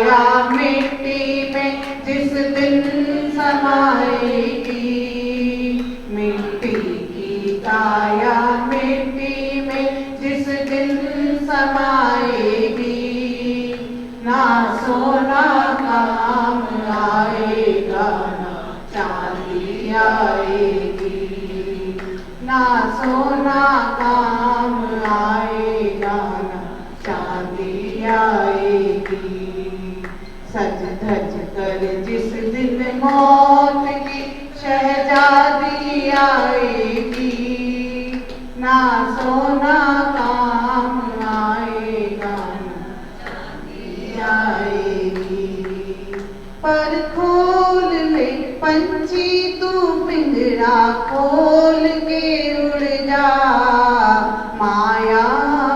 काया मिट्टी में जिस दिन समाएगी, मिट्टी की काया मिट्टी में जिस दिन समाएगी, ना सोना काम आएगा ना चांदी आएगी, ना सोना काम आएगा ना चांदी आएगी। सज धज कर जिस दिन मौत की शहजादी आएगी, ना सोना काम आएगा ना चांदी आएगी। पर खोल ले पंछी तू पिंजरा खोल के उड़ जा, माया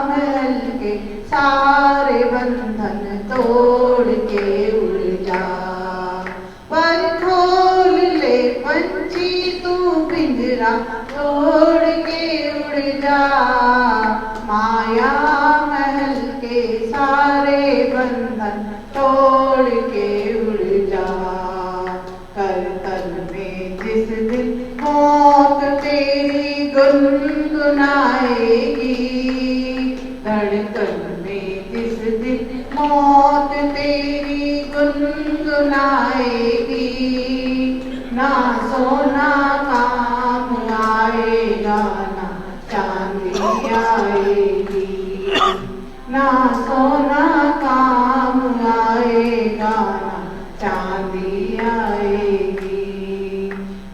महल के सारे बंधन तोड़ के उड़ जा। पर खोल ले पंछी तू पिंजरा तोड़ के उड़ जा, माया महल के सारे बंधन तोड़ के उड़ जा। करतल में जिस दिन मौत तेरी गुनगुनाएगी, धड़कन में जिस दिन मौत तेरी गुनगुनाएगी, ना सोना काम आएगा ना चांदी आएगी, ना सोना काम आएगा ना चांदी आएगी।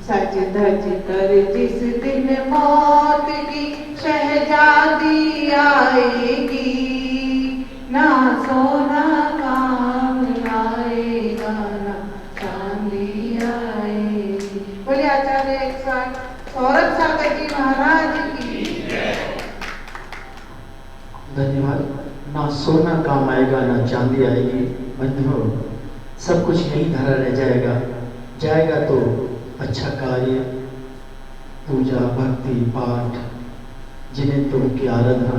सज धज कर जिस दिन मौत की शहजादी आएगी, ना सोना काम आएगा ना चांदी आएगी। बोलिए आचार्य एक साथ सौरभ सागर जी महाराज की। धन्यवाद। ना सोना काम आएगा ना चांदी आएगी। बंधुओं, सब कुछ यही धरा रह जाएगा। जाएगा तो अच्छा कार्य, पूजा, भक्ति, पाठ, जिन्हें तुम की आराधना,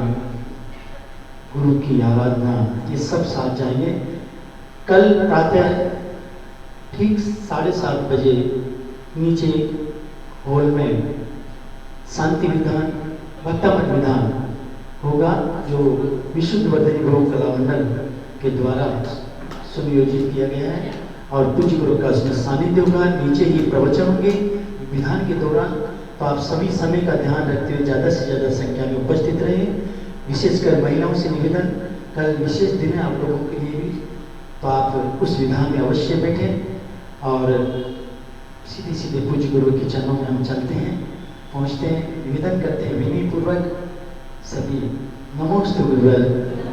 गुरु की आराधना, ये सब साथ जाएंगे। कल प्रातः ठीक 7:30 बजे नीचे हॉल में शांति विधान, भक्तमठ विधान होगा, जो विशुद्ध वर्धनी गुरु कला मंडल के द्वारा सुनियोजित किया गया है और पूज्य गुरु का सानिध्य होगा। नीचे ही प्रवचन होंगे विधान के दौरान। तो आप सभी समय का ध्यान रखते हुए ज़्यादा से ज़्यादा संख्या में उपस्थित रहें। विशेषकर महिलाओं से निवेदन, कल विशेष दिन है आप लोगों के लिए भी, तो आप उस विधान में अवश्य बैठें और सीधे सीधे पूज्य गुरु के चरणों में हम चलते हैं, पहुँचते हैं, निवेदन करते हैं विनय पूर्वक सभी। नमोस्तु गुरुवर,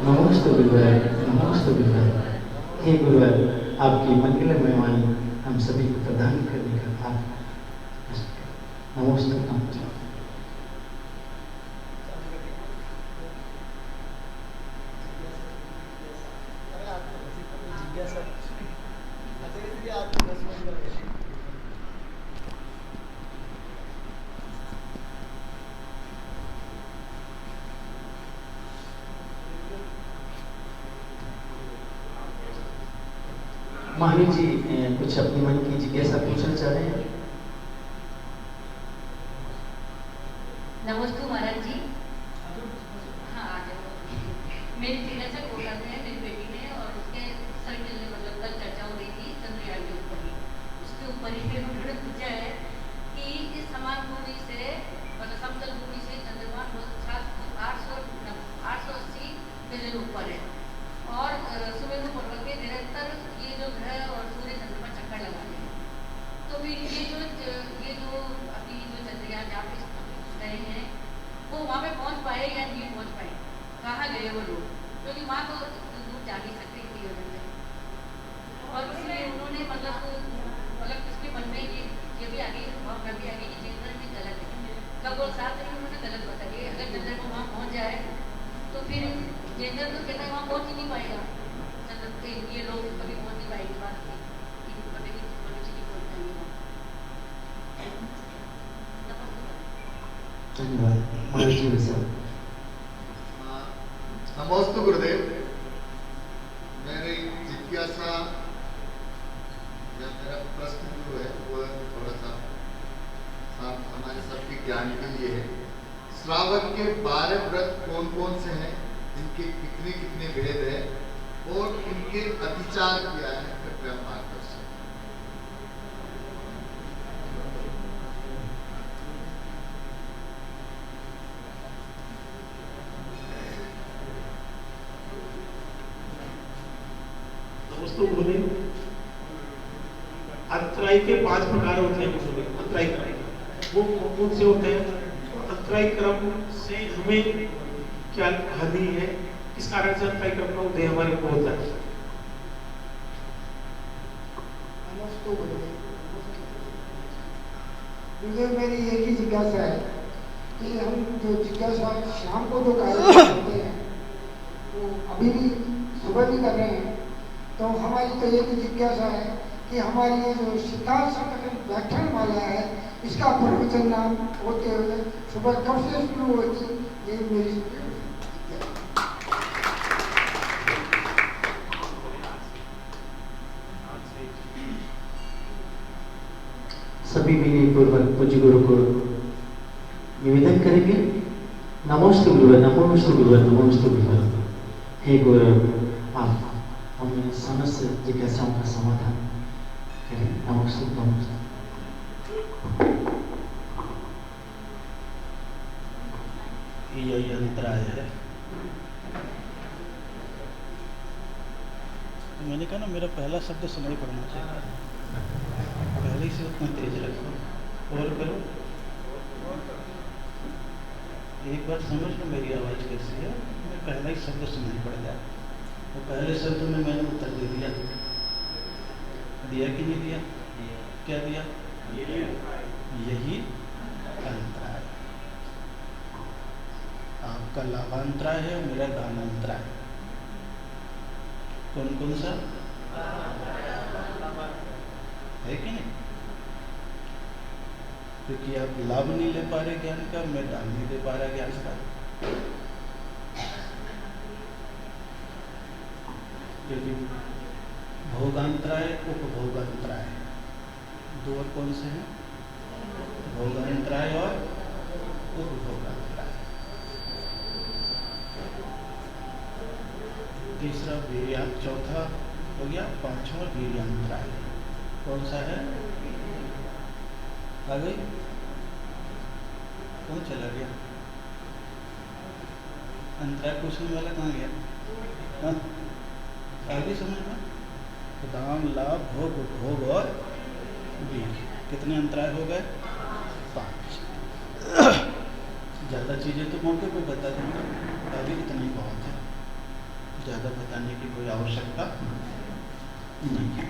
नमोस्तु गुरुवर, नमोस्तु गुरुवर। हे गुरुवर, आपकी मंगलमय वाणी हम सभी को प्रदान करने का आप नमोस्तु। महावीर जी कुछ अपनी मन की जिज्ञासा पूछना चाह रहे हैं। नमस्ते महाराज जी। हाँ आ जाओ। मेरी जिज्ञासा कोटा में है, मेरी बेटी ने, और उसके सर के मतलब कल चर्चा हो रही थी चंद्रयान के ऊपर ही, उसके ऊपर ही फिर उन्होंने पूछा है कि इस समान भूमि से मतलब समतल भूमि से चंद्रमा 880 मिलियन ऊपर है और सुमेरु पर्वत के निरंतर ये जो ग्रह और सूर्य चंद्रमा चक्कर लगा रहे हैं, तो फिर ये जो अभी जो चंद्रयान जहाँ पे गए हैं वो वहाँ पे पहुँच पाए या नहीं पहुँच पाए, कहाँ गए वो लोग, क्योंकि वहाँ तो दूर जा नहीं सकते इतनी वजह से। और इसलिए उन्होंने मतलब उसके मन में ये भी आ गई और मैं भी आ गई कि चंद्रमा भी गलत है। खगोल शास्त्र में उन्होंने गलत बता दिया, अगर चंद्रमा वहाँ पहुँच जाए तो फिर चंद्र तो कहता है वहाँ पहुँच ही नहीं पाएगा, चंद्र ये लोग कभी पहुँच नहीं पाएंगे, बात मनुष्य नहीं पहुँच पाएंगे। नमस्ते गुरुदेव। मेरी जिज्ञासा ज्ञान के लिए है। श्रावण के 12 व्रत कौन कौन से हैं, इनके कितने कितने भेद हैं और इनके अतिचार क्या है, कृपया मार्गदर्शन। दोस्तों बोले अत्राई के 5 प्रकार होते हैं। बोले अत्राई क्रम वो कौन से होते हैं? अत्राई क्रम से हमें क्या हानि है, किस कारण से अत्राई क्रम का उदय हमारे को होता है? मुझे मेरी एक ही जिज्ञासा है कि हम जो जिज्ञासा शाम को जो कार्य करते हैं वो अभी भी सुबह भी कर रहे हैं, तो हमारी तो एक ही जिज्ञासा है कि हमारी ये जो सिद्धांत संगठन व्याख्यानमाला है इसका प्रवचन नाम होते हुए सुबह कब से शुरू होती, ये मेरी सभी विनयपूर्वक पूज्य गुरु को निवेदन करेंगे। नमोस्तु गुरुवर, नमोस्तु गुरुवर, नमोस्तु गुरुवर। हे गुरु, आप हमें समस्त जिज्ञासाओं का समाधान करें। नमोस्तु नमोस्तु। यही अंतराय है। मैंने कहा ना मेरा पहला शब्द सुनाई पड़ना चाहिए, पहले से उतना तेज रखो और करो। एक बार समझ लो मेरी आवाज़ कैसी है, मैं पहला ही शब्द सुनाई पड़ जाए। वो पहले शब्द में मैंने उत्तर दे दिया, दिया कि नहीं दिया? क्या दिया? यही अंतराय। आपका लाभांतराय है, मेरा दानांतराय। कौन कौन सा है कि नहीं? क्योंकि आप लाभ नहीं ले पा रहे ज्ञान का, मैं दान नहीं दे पा रहा ज्ञान का। क्योंकि भोगांतराय, उपभोगांतराय, दो और कौन से हैं? भोगांतराय और उपभोगांतराय। तीसरा वीर्या, चौथा हो गया, पांचवा वीर्यांतराय। कौन सा है? आ गई? कौन चला गया? अंतराय पूछने वाला कहाँ गया? हाँ? आगे समझ में? दान, लाभ, भोग, उपभोग और वीर्य। कितने अंतराय हो गए? 5। ज़्यादा चीज़ें तो मौके पे बता दूंगा, अभी इतना ही बहुत है, ज़्यादा बताने की कोई आवश्यकता नहीं है।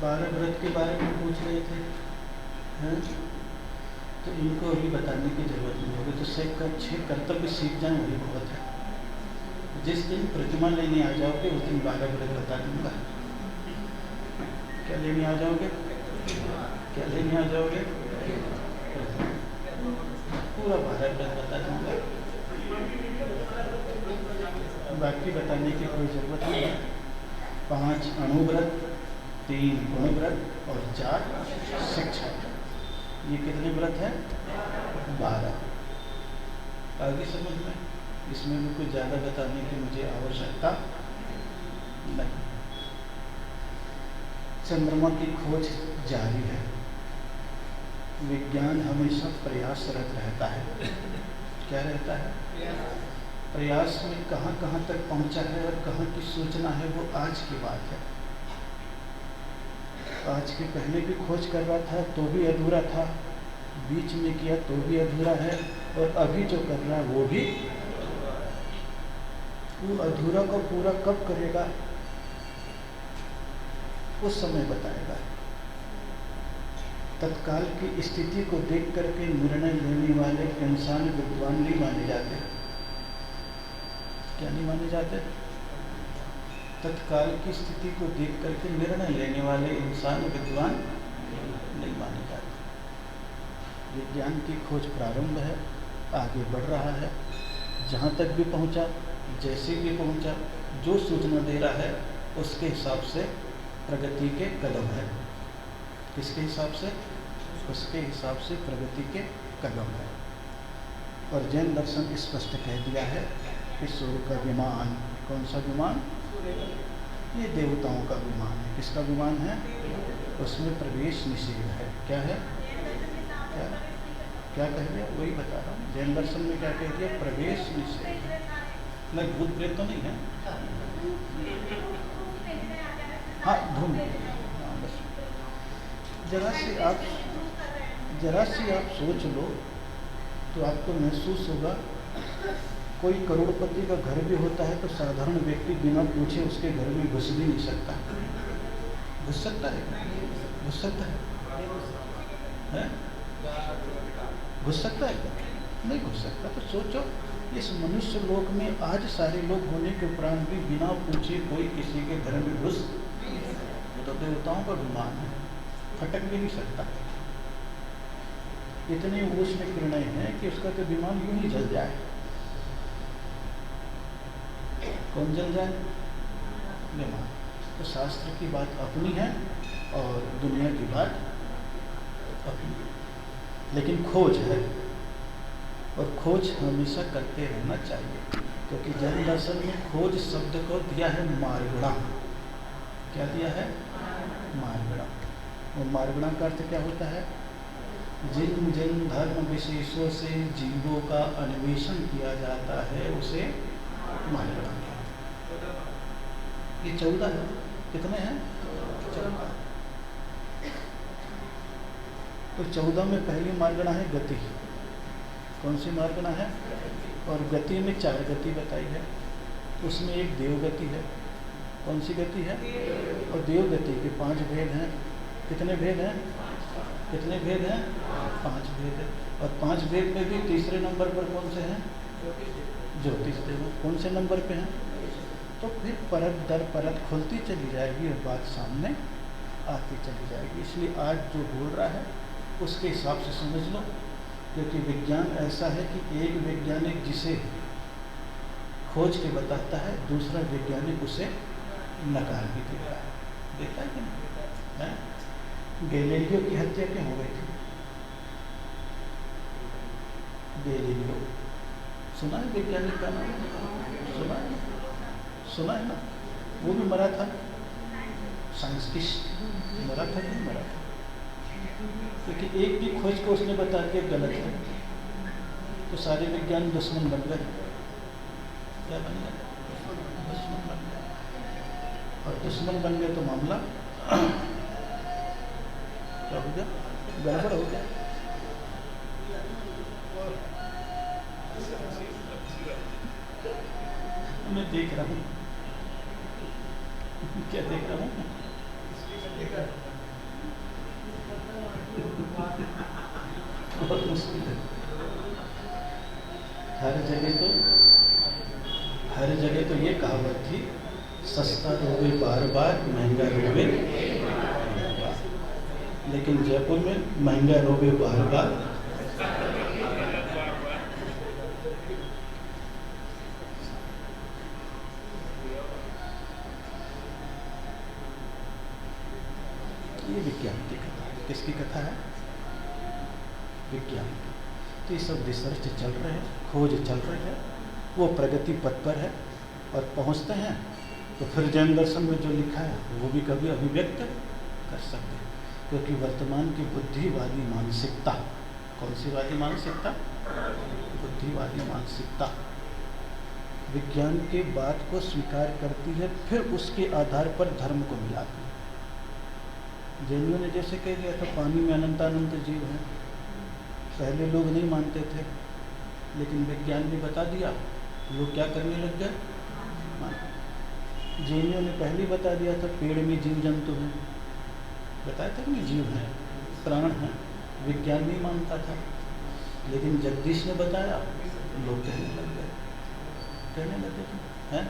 12 व्रत के बारे में पूछ रहे थे, हैं? तो इनको अभी बताने की जरूरत नहीं होगी, तो 6 कर्तव्य सीख जाए वही बहुत है। जिस दिन प्रतिमा लेने आ जाओगे उस दिन 12 व्रत बता दूंगा। क्या लेने आ जाओगे? क्या लेने आ जाओगे? पूरा 12 व्रत बता दूंगा, बाकी बताने की कोई जरूरत नहीं है। 5 अणुव्रत, 3 गुणव्रत और 4 शिक्षा। ये कितने व्रत हैं? 12। आगे समझ में? इसमें भी कुछ ज़्यादा बताने की मुझे आवश्यकता नहीं। चंद्रमा की खोज जारी है। विज्ञान हमेशा प्रयासरत रहता है। क्या रहता है? प्रयास में कहाँ कहाँ तक पहुँचा है और कहाँ की सूचना है वो आज की बात है। आज के पहले भी खोज कर रहा था तो भी अधूरा था, बीच में किया तो भी अधूरा है, और अभी जो कर रहा है वो भी। वो अधूरा को पूरा कब करेगा उस समय बताएगा। तत्काल की स्थिति को देख करके निर्णय लेने वाले इंसान विद्वान नहीं माने जाते। क्या नहीं माने जाते? तत्काल की स्थिति को देख करके निर्णय लेने वाले इंसान विद्वान नहीं माने जाते। विज्ञान की खोज प्रारंभ है, आगे बढ़ रहा है, जहाँ तक भी पहुँचा, जैसे भी पहुँचा, जो सूचना दे रहा है उसके हिसाब से प्रगति के कदम है। किसके हिसाब से? उसके हिसाब से प्रगति के कदम है। और जैन दर्शन स्पष्ट कह दिया है कि सूर्य का विमान, कौन सा विमान? ये देवताओं का विमान है। किसका विमान है? उसमें प्रवेश निषेध है। क्या है? क्या क्या कह दिया? वही बता रहा हूँ। जैन दर्शन में क्या कह दिया? प्रवेश निषेध है। नहीं, भूत प्रेत तो नहीं है। हाँ, धूम। हाँ, बस जरा सी आप सोच लो तो आपको महसूस होगा, कोई करोड़पति का घर भी होता है तो साधारण व्यक्ति बिना पूछे उसके घर में घुस भी नहीं सकता। घुस सकता है? घुस सकता है? घुस सकता है? नहीं घुस सकता। तो सोचो, इस मनुष्य लोक में आज सारे लोग होने के उपरांत भी बिना पूछे कोई किसी के घर में घुस, वो तो देवताओं का विमान है, फटक भी नहीं सकता। इतने उष्ण किरणें हैं कि उसका तो विमान यूं ही जल जाए। कौन जल जाए? विमान। तो शास्त्र की बात अपनी है और दुनिया की बात अपनी, लेकिन खोज है और खोज हमेशा करते रहना चाहिए, क्योंकि जैन दर्शन में खोज शब्द को दिया है मार्गणा। क्या दिया है? मार्गणा। और मार्गणा का अर्थ क्या होता है? जिन जिन धर्म विशेषों से जीवों का अन्वेषण किया जाता है उसे मार्गणा। ये 14 है। कितने हैं? 14। तो 14 में पहली मार्गणा है गति। कौन सी मार्गणा है? और गति में 4 गति बताई है। उसमें एक देव गति है। कौन सी गति है? और देव गति के 5 भेद हैं। कितने भेद हैं? कितने भेद हैं? 5 भेद है। और 5 भेद में भी तीसरे नंबर पर कौन से हैं? ज्योतिष देव। कौन से नंबर पे हैं? तो फिर परत दर परत खुलती चली जाएगी और बात सामने आती चली जाएगी। इसलिए आज जो बोल रहा है उसके हिसाब से समझ लो, क्योंकि विज्ञान ऐसा है कि एक वैज्ञानिक जिसे खोज के बताता है, दूसरा वैज्ञानिक उसे नकार भी देता है। देता है कि नहीं? है? गैलीलियो की हत्या क्यों हो गई थी? गैलीलियो सुना है? वैज्ञानिक का नाम सुना है? सुना है ना? वो भी मरा था, साइंटिस्ट मरा था कि मरा था, क्योंकि एक भी खोज को उसने बता दिया गलत है, तो सारे विज्ञान दुश्मन बन गए। क्या बन गए? दुश्मन बन गए। और दुश्मन बन गए तो मामला क्या हो गया? गड़बड़ हो गया। मैं देख रहा हूँ। क्या देख रहा हूँ? बहुत मुश्किल है। हर जगह तो ये कहावत थी, सस्ता रोवे बार बार, महंगा रोवे बार बार। लेकिन जयपुर में महंगा रोवे बार बार, ये विज्ञान की कथा है। किसकी कथा है? विज्ञान की। तो ये सब रिसर्च चल रहे हैं, खोज चल रही है, वो प्रगति पथ पर है और पहुंचते हैं तो फिर जैन दर्शन में जो लिखा है वो भी कभी अभिव्यक्त कर सकते हैं, क्योंकि वर्तमान की बुद्धिवादी मानसिकता, कौन सी वादी मानसिकता? बुद्धिवादी मानसिकता विज्ञान के बात को स्वीकार करती है, फिर उसके आधार पर धर्म को मिलाती है। जैनियों ने जैसे कह दिया था पानी में अनंतानंत जीव हैं, पहले लोग नहीं मानते थे, लेकिन विज्ञान ने बता दिया, लोग क्या करने लग गए? जैनियों ने पहले बता दिया था पेड़ में जीव जंतु हैं, बताया था कि जीव हैं, प्राण हैं, विज्ञान नहीं मानता था, लेकिन जगदीश ने बताया, लोग कहने लग गए, कहने लगे थे। हैं?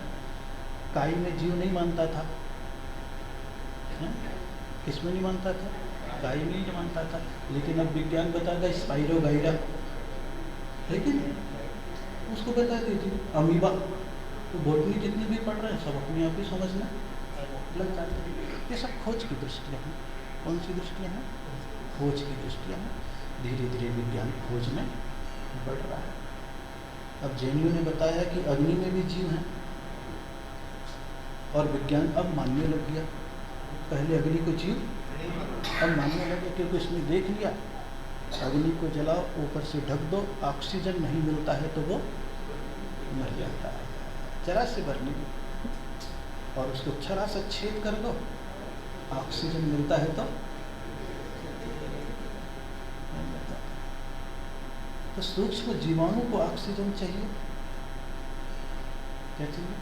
काई में जीव नहीं मानता था, किसमें नहीं मानता था? काई में नहीं मानता था, लेकिन अब विज्ञान बताता है स्पाइरो गाइरा, लेकिन उसको बता दीजिए अमीबा। तो बॉटनी जितने भी पढ़ रहे हैं सब अपने आप ही समझना लग जाते हैं। ये सब खोज की दृष्टि है। कौन सी दृष्टियाँ हैं? खोज की दृष्टियाँ हैं। धीरे धीरे विज्ञान खोज में बढ़ रहा है। अब जैनियों ने बताया कि अग्नि में भी जीव हैं, और विज्ञान अब मानने लग गया। पहले अग्नि को जीव, अब मानने लगे, क्योंकि उसने देख लिया अग्नि को जलाओ, ऊपर से ढक दो, ऑक्सीजन नहीं मिलता है तो वो मर जाता है, जरा से भरने में, और उसको छरा से छेद कर दो, ऑक्सीजन मिलता है तो सूक्ष्म जीवाणु को ऑक्सीजन चाहिए, क्या चाहिए?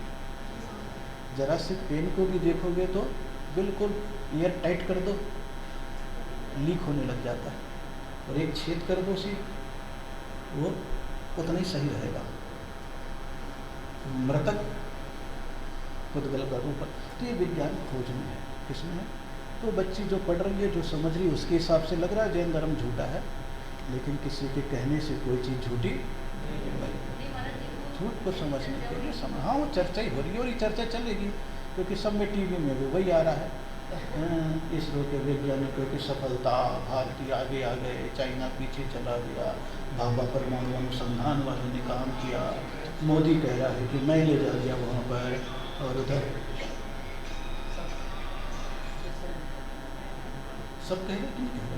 जरा से पेन को भी देखोगे तो बिल्कुल एयर टाइट कर दो, लीक होने लग जाता है, और एक छेद कर दो सी, वो उतना ही सही रहेगा। मृतक पुद्गल का रूप, तो ये विज्ञान खोज में है। किसमें है? तो बच्ची जो पढ़ रही है, जो समझ रही है, उसके हिसाब से लग रहा है जैन धर्म झूठा है, लेकिन किसी के कहने से कोई चीज़ झूठी नहीं। झूठ को समझने के लिए हाँ, वो चर्चा ही हो रही है, और ये चर्चा चलेगी, क्योंकि सब में टीवी में भी वही आ रहा है। इसरो के वैज्ञानिकों की सफलता, भारतीय आगे आ गए, चाइना पीछे चला गया, भाभा परमाणु अनुसंधान वालों ने काम किया, मोदी कह रहा है कि मैं ले जा दिया वहाँ पर, और उधर सब कह रहे कि नहीं कह रहे?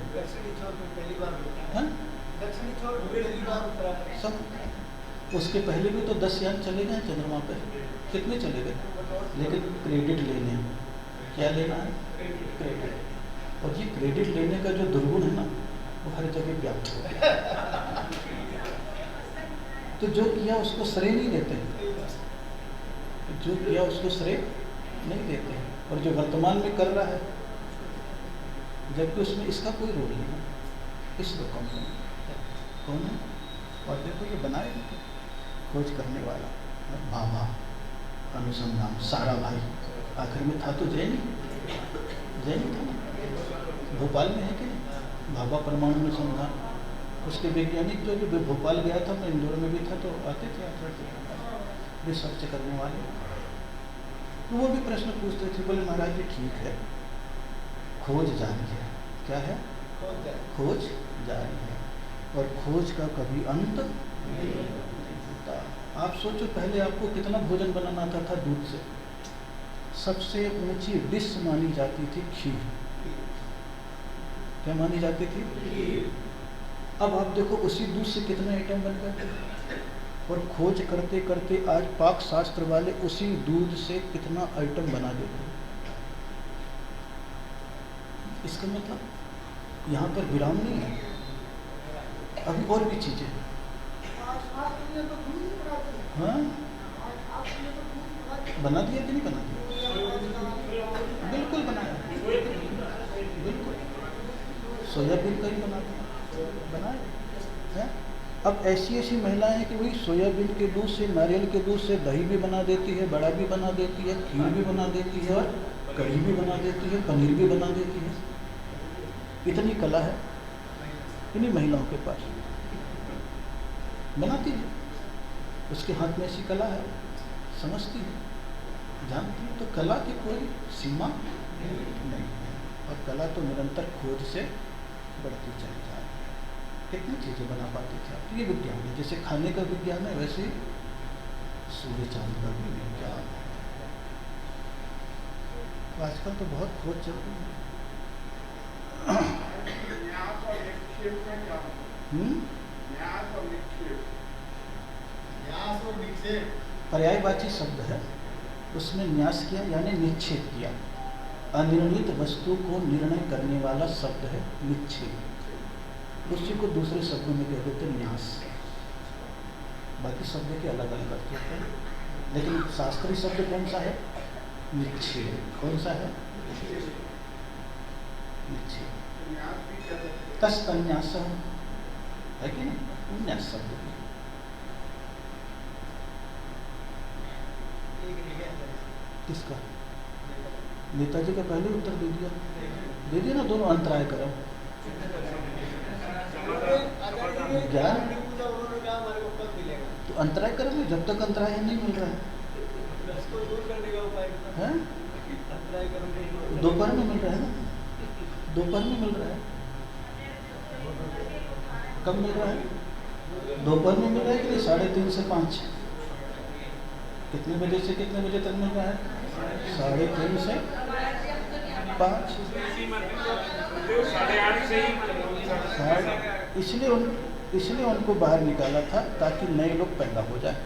सब, उसके पहले भी तो 10 यान चले गए चंद्रमा पे, कितने चले गए, लेकिन क्रेडिट लेने हैं। क्या लेना है? क्रेडिट। और ये क्रेडिट लेने का जो दुर्गुण है ना, वो हर जगह व्याप्त हो गया। तो जो किया उसको श्रेय नहीं देते हैं, जो किया उसको श्रेय नहीं देते हैं, और जो वर्तमान में कर रहा है, जबकि उसमें इसका कोई रोल नहीं है। इसरो कंपनी कौन है? और देखो ये बनाए खोज करने वाला भाभा अनुसंधान, सारा भाई आखिर में था तो जैन ही था ना, भोपाल में है कि नहीं, भाभा परमाणु अनुसंधान। उसके वैज्ञानिक जो भोपाल गया था, मैं इंदौर में भी था, तो आते थे रिसर्च करने वाले, तो वो भी प्रश्न पूछते थे। बोले महाराज जी ठीक है, खोज जारी है। क्या है? खोज जारी है, और खोज का कभी अंत नहीं होता। आप सोचो, पहले आपको कितना भोजन बनाना आता था दूध से? सबसे ऊंची डिश मानी जाती थी खीर। क्या मानी जाती थी? अब आप देखो उसी दूध से कितने आइटम बन गए, और खोज करते करते आज पाक शास्त्र वाले उसी दूध से कितना आइटम बना देते हैं। इसका मतलब यहाँ पर विराम नहीं है, अभी और भी चीजें हैं। हाँ, बना दिया कि नहीं बना दिया? बिल्कुल बनाया, बिल्कुल सोयाबीन का ही बना दिया, बनाए हैं। अब ऐसी ऐसी महिलाएं हैं कि वही सोयाबीन के दूध से, नारियल के दूध से दही भी बना देती है, बड़ा भी बना देती है, खीर भी बना देती है, और कढ़ी भी बना देती है, पनीर भी बना देती है। इतनी कला है इन्हीं महिलाओं के पास, बनाती है, उसके हाथ में ऐसी कला है, समझती है, जानती है। तो कला की कोई सीमा नहीं है, और कला तो निरंतर खोज से बढ़ती चली जा रही है। कितनी चीज़ें बना पाती थी आप? ये विज्ञान है, जैसे खाने का विज्ञान है, वैसे सूर्य चांद का भी विज्ञान है। तो आजकल तो बहुत खोज चल रही है। पर्यायवाची शब्द है, उसमें न्यास किया यानी निच्छेद किया। अनिर्णित वस्तु को निर्णय करने वाला शब्द है निच्छेद। उसी को दूसरे शब्दों में कह देते न्यास। बाकी शब्द के अलग अलग अर्थ होते हैं, लेकिन शास्त्रीय शब्द कौन सा है? निच्छेद। कौन सा है? निच्छेद। तस्तन्यास है कि नहीं? न्यास शब्द भी। किसका? नेताजी का पहले उत्तर दे दिया ना, दोनों अंतराय करो। ज्ञान तो अंतराय करोगे, जब तक अंतराय नहीं मिल रहा है, दोपहर में मिल रहा है ना, दोपहर में मिल रहा है। कब मिल रहा है? दोपहर में मिल रहा है कि नहीं? 3:30 से 5। कितने बजे से कितने बजे तक मिल रहा है? 3:30 से 5। इसलिए उनको बाहर निकाला था ताकि नए लोग पैदा हो जाए।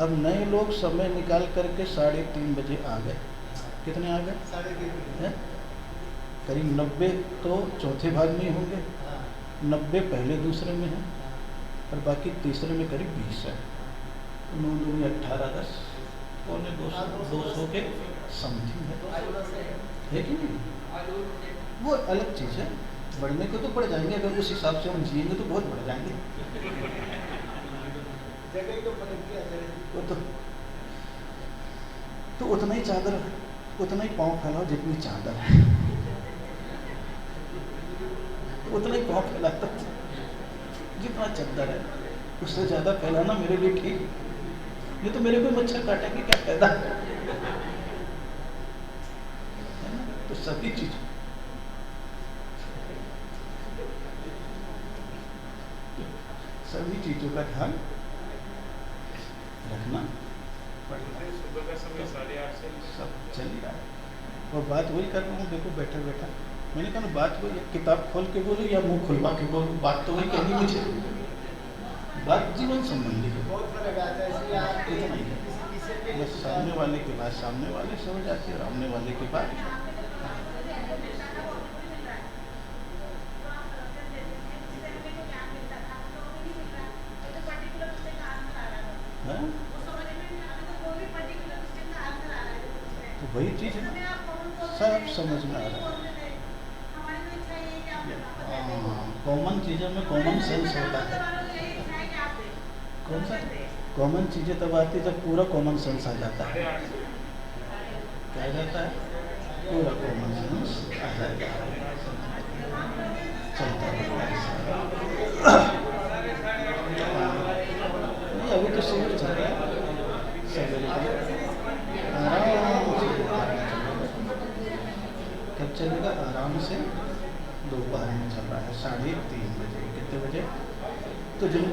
अब नए लोग समय निकाल करके 3:30 बजे आ गए। कितने आ गए? 3:30। करीब 90 तो चौथे भाग में ही होंगे, 90 पहले दूसरे में है और बाकी तीसरे में करीब 20 है। 9 2 18 10 पौने 200 के समथिंग है कि नहीं? वो अलग चीज़ है। बढ़ने को तो बढ़ जाएंगे, अगर उस हिसाब से हम जिएंगे तो बहुत बढ़ जाएंगे। वो तो उतना ही चादर, उतना ही पाँव फैलाओ जितनी चादर है, उतना ही पाँव फैलाता जितना चादर है। उससे ज़्यादा फैलाना मेरे लिए ठीक नहीं, तो मेरे को मच्छर काटेंगे क्या फायदा है ना? तो सभी चीज़ों का ध्यान रखना पड़ेगा। सुबह का समय 8:30 से सब चल ही रहा है और बात वही कर रहा हूँ। देखो बैठा बैठा मैंने कहा ना, बात वही, किताब खोल के बोलूँ या मुंह खुलवा के बोलूँ, बात तो वही कहनी मुझे। बात जीवन संबंधी है, इतना ही है। बस सामने वाले की बात सामने वाले से हो जाती है और आमने वाले की बात हाँ? तो वही चीज़ है, सब समझ में आ रहा है। कॉमन चीज़ों में कॉमन सेंस होता है। कौन सा कॉमन चीज़ें तब आती है जब पूरा कॉमन सेंस आ जाता है। क्या आ जाता है? पूरा कॉमन सेंस आ जाता है। चलता है नहीं, अभी तो शिविर चल रहा है। सवेरे आराम से कब चलेगा? आराम से दोपहर में चल रहा है 3:30 बजे। कितने बजे? तो जिन